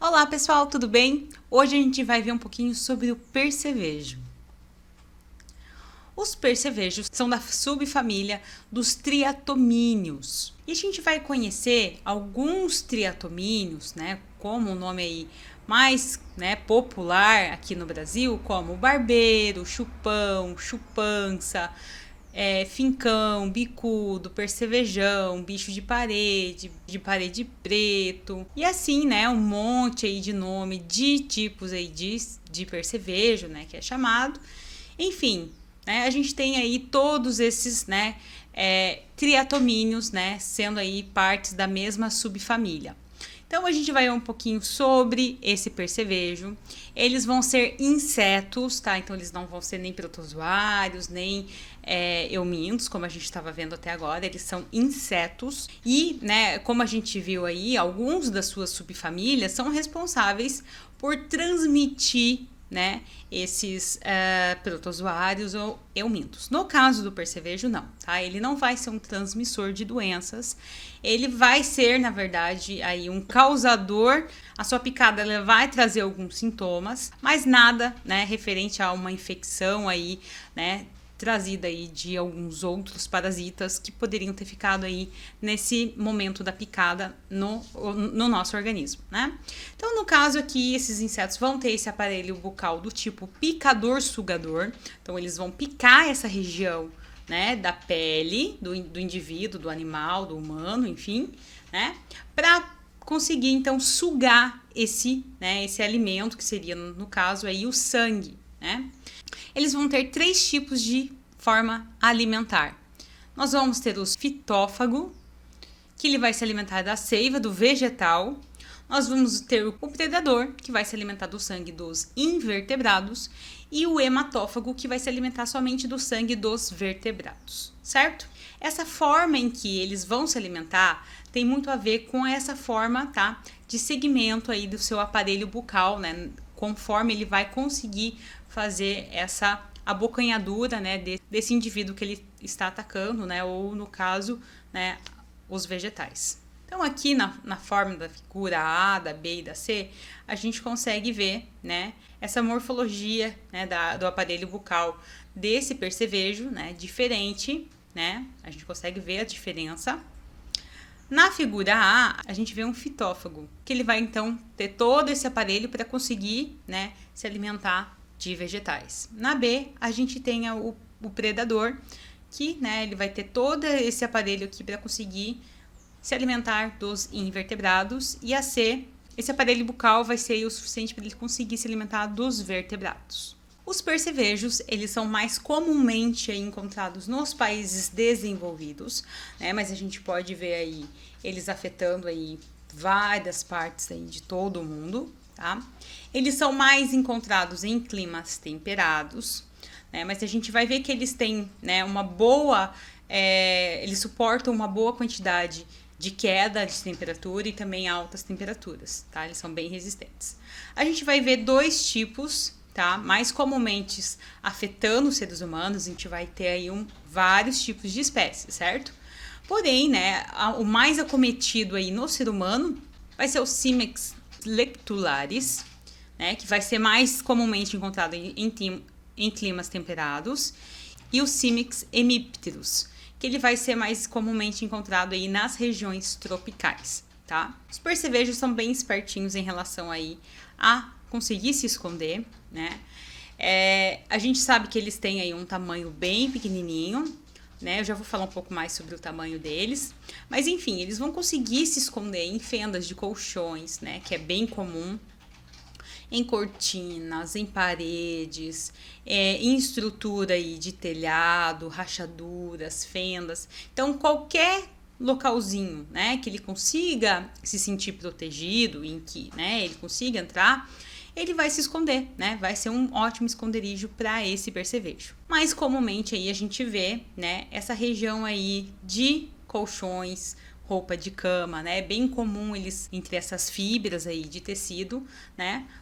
Olá pessoal, tudo bem? Hoje a gente vai ver um pouquinho sobre o percevejo. Os percevejos são da subfamília dos triatomíneos. E a gente vai conhecer alguns triatomíneos, como o nome aí mais popular aqui no Brasil, como barbeiro, chupão, chupança, fincão, bicudo, percevejão, bicho de parede preto, e assim, um monte aí de nome de tipos aí de percevejo, que é chamado. Enfim, a gente tem aí todos esses, triatomíneos, sendo aí partes da mesma subfamília. Então a gente vai ver um pouquinho sobre esse percevejo. Eles vão ser insetos, tá? Então eles não vão ser nem protozoários, nem eumintos, como a gente estava vendo até agora. Eles são insetos e, como a gente viu aí, alguns das suas subfamílias são responsáveis por transmitir esses protozoários ou eumintos. No caso do percevejo, não, tá? Ele não vai ser um transmissor de doenças, ele vai ser, na verdade, aí um causador. A sua picada ela vai trazer alguns sintomas, mas nada, referente a uma infecção aí, trazida aí de alguns outros parasitas que poderiam ter ficado aí nesse momento da picada no nosso organismo, Então, no caso aqui, esses insetos vão ter esse aparelho bucal do tipo picador-sugador. Então, eles vão picar essa região, da pele do indivíduo, do animal, do humano, enfim, para conseguir, então, sugar esse alimento, que seria, no caso aí, o sangue, Eles vão ter 3 tipos de forma alimentar. Nós vamos ter o fitófago, que ele vai se alimentar da seiva do vegetal. Nós vamos ter o predador, que vai se alimentar do sangue dos invertebrados. E o hematófago, que vai se alimentar somente do sangue dos vertebrados, certo? Essa forma em que eles vão se alimentar tem muito a ver com essa forma, de segmento aí do seu aparelho bucal, conforme ele vai conseguir fazer essa abocanhadura, desse indivíduo que ele está atacando, ou no caso, os vegetais. Então aqui na forma da figura A, da B e da C, a gente consegue ver, essa morfologia, do aparelho bucal desse percevejo, diferente, a gente consegue ver a diferença. Na figura A, a gente vê um fitófago, que ele vai então ter todo esse aparelho para conseguir, se alimentar de vegetais. Na B, a gente tem o predador, que ele vai ter todo esse aparelho aqui para conseguir se alimentar dos invertebrados. E a C, esse aparelho bucal vai ser o suficiente para ele conseguir se alimentar dos vertebrados. Os percevejos, eles são mais comumente encontrados nos países desenvolvidos, mas a gente pode ver aí eles afetando aí várias partes aí de todo o mundo, tá? Eles são mais encontrados em climas temperados, mas a gente vai ver que eles têm, uma boa, eles suportam uma boa quantidade de queda de temperatura e também altas temperaturas, tá? Eles são bem resistentes. A gente vai ver 2 tipos, tá? Mais comumente afetando os seres humanos. A gente vai ter aí vários tipos de espécies, certo? Porém, o mais acometido aí no ser humano vai ser o Cimex lectularis, que vai ser mais comumente encontrado em climas temperados, e o Cimex hemipterus, que ele vai ser mais comumente encontrado aí nas regiões tropicais, tá? Os percevejos são bem espertinhos em relação aí a conseguir se esconder, a gente sabe que eles têm aí um tamanho bem pequenininho, eu já vou falar um pouco mais sobre o tamanho deles, mas enfim, eles vão conseguir se esconder em fendas de colchões, que é bem comum, em cortinas, em paredes, em estrutura aí de telhado, rachaduras, fendas. Então, qualquer localzinho, que ele consiga se sentir protegido, em que, ele consiga entrar, ele vai se esconder, vai ser um ótimo esconderijo para esse percevejo. Mais comumente aí a gente vê, essa região aí de colchões, roupa de cama, É bem comum eles entre essas fibras aí de tecido,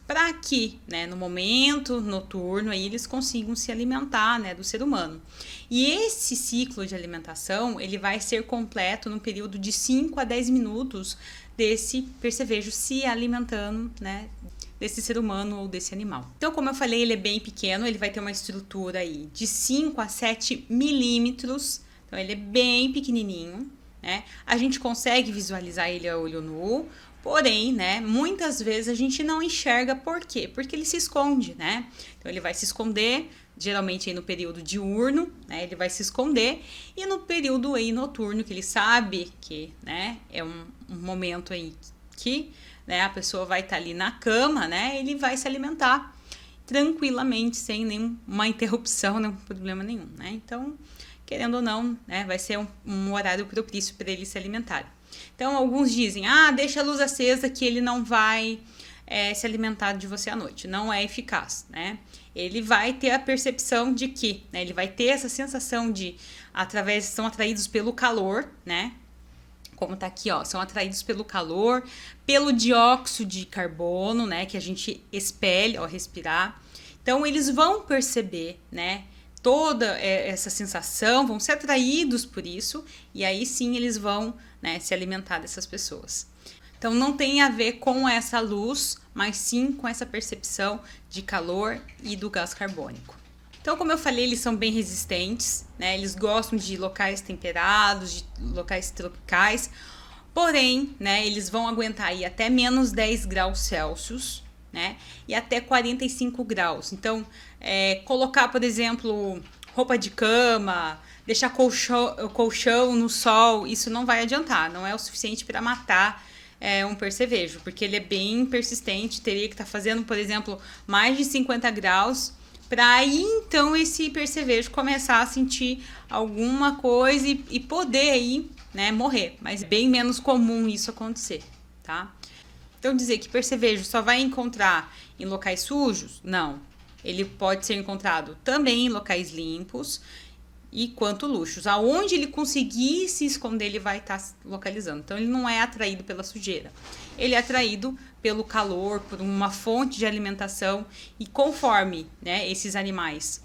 para que, no momento noturno aí eles consigam se alimentar, do ser humano. E esse ciclo de alimentação, ele vai ser completo no período de 5 a 10 minutos desse percevejo se alimentando, né, desse ser humano ou desse animal. Então, como eu falei, ele é bem pequeno, ele vai ter uma estrutura aí de 5 a 7 milímetros, então ele é bem pequenininho, né? A gente consegue visualizar ele a olho nu, porém, né, muitas vezes a gente não enxerga. Por quê? Porque ele se esconde, né? Então ele vai se esconder, geralmente aí no período diurno, né, ele vai se esconder, e no período aí noturno, que ele sabe que, né, é um momento aí que, né, a pessoa vai estar ali na cama, né, ele vai se alimentar tranquilamente, sem nenhuma interrupção, nenhum problema nenhum, né? Então, querendo ou não, né, vai ser um horário propício para ele se alimentar. Então, alguns dizem, deixa a luz acesa que ele não vai se alimentar de você à noite. Não é eficaz, né? Ele vai ter a percepção de que, né, ele vai ter essa sensação de, são atraídos pelo calor, né? Como tá aqui, ó, são atraídos pelo calor, pelo dióxido de carbono, né, que a gente expele ao respirar. Então, eles vão perceber, né, toda essa sensação, vão ser atraídos por isso, e aí sim eles vão, né, se alimentar dessas pessoas. Então, não tem a ver com essa luz, mas sim com essa percepção de calor e do gás carbônico. Então, como eu falei, eles são bem resistentes, né? Eles gostam de locais temperados, de locais tropicais, porém, né, eles vão aguentar aí até menos 10 graus Celsius, né? E até 45 graus. Então, colocar, por exemplo, roupa de cama, deixar colchão no sol, isso não vai adiantar, não é o suficiente para matar um percevejo, porque ele é bem persistente, teria que estar fazendo, por exemplo, mais de 50 graus, para aí então esse percevejo começar a sentir alguma coisa e poder aí, né, morrer. Mas é bem menos comum isso acontecer, tá? Então dizer que percevejo só vai encontrar em locais sujos? Não. Ele pode ser encontrado também em locais limpos e quanto luxos. Aonde ele conseguir se esconder, ele vai estar localizando. Então ele não é atraído pela sujeira. Ele é atraído pelo calor, por uma fonte de alimentação, e conforme, né, esses animais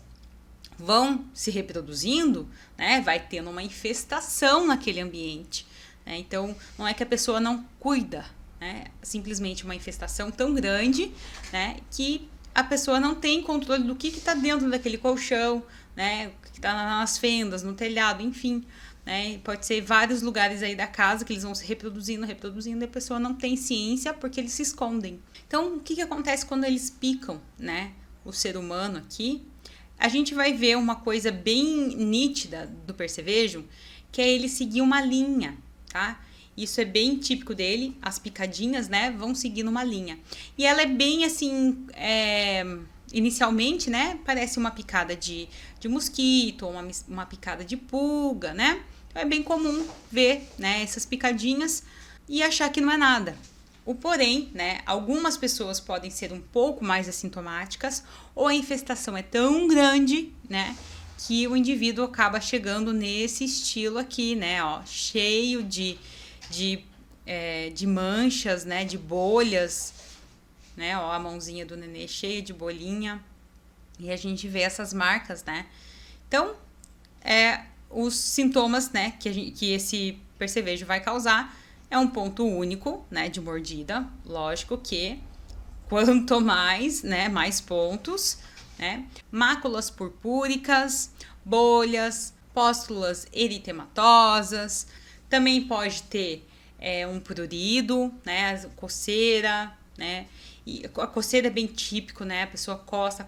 vão se reproduzindo, né, vai tendo uma infestação naquele ambiente, né? Então não é que a pessoa não cuida, né, simplesmente uma infestação tão grande, né, que a pessoa não tem controle do que está dentro daquele colchão, né, o que está nas fendas, no telhado, enfim. Né? Pode ser vários lugares aí da casa que eles vão se reproduzindo, e a pessoa não tem ciência porque eles se escondem. Então, o que acontece quando eles picam, né, o ser humano aqui? A gente vai ver uma coisa bem nítida do percevejo, que é ele seguir uma linha, tá? Isso é bem típico dele, as picadinhas, né, vão seguindo uma linha. E ela é bem assim, inicialmente, né, parece uma picada de mosquito, ou uma picada de pulga, né? Então é bem comum ver, né, essas picadinhas e achar que não é nada. O porém, né, algumas pessoas podem ser um pouco mais assintomáticas, ou a infestação é tão grande, né, que o indivíduo acaba chegando nesse estilo aqui, né, ó, cheio de manchas, né, de bolhas, né, ó, a mãozinha do nenê cheia de bolinha, e a gente vê essas marcas, né. Então, os sintomas, né, que esse percevejo vai causar é um ponto único, né, de mordida. Lógico que quanto mais, né, mais pontos, né, máculas purpúricas, bolhas, pústulas eritematosas, também pode ter um prurido, né, coceira, né. E a coceira é bem típico, né? A pessoa coça,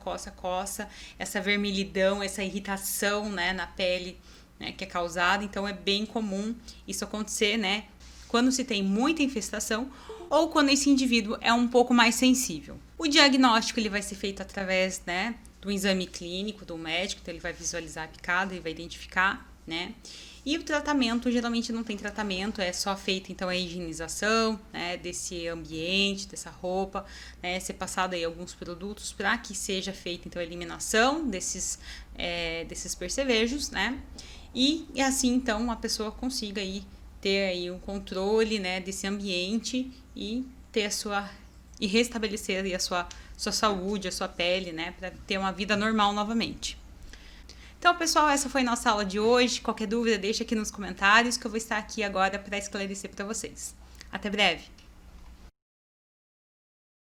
essa vermelhidão, essa irritação, né, na pele, né, que é causada. Então é bem comum isso acontecer, né, quando se tem muita infestação ou quando esse indivíduo é um pouco mais sensível. O diagnóstico ele vai ser feito através, né, do exame clínico do médico, então ele vai visualizar a picada e vai identificar, né? E o tratamento, geralmente não tem tratamento, é só feito então a higienização, né, desse ambiente, dessa roupa, né, ser passado aí alguns produtos para que seja feita então a eliminação desses percevejos, né, e assim então a pessoa consiga aí ter aí um controle, né, desse ambiente e ter e restabelecer aí a sua saúde, a sua pele, né, para ter uma vida normal novamente. Então, pessoal, essa foi a nossa aula de hoje. Qualquer dúvida, deixa aqui nos comentários que eu vou estar aqui agora para esclarecer para vocês. Até breve!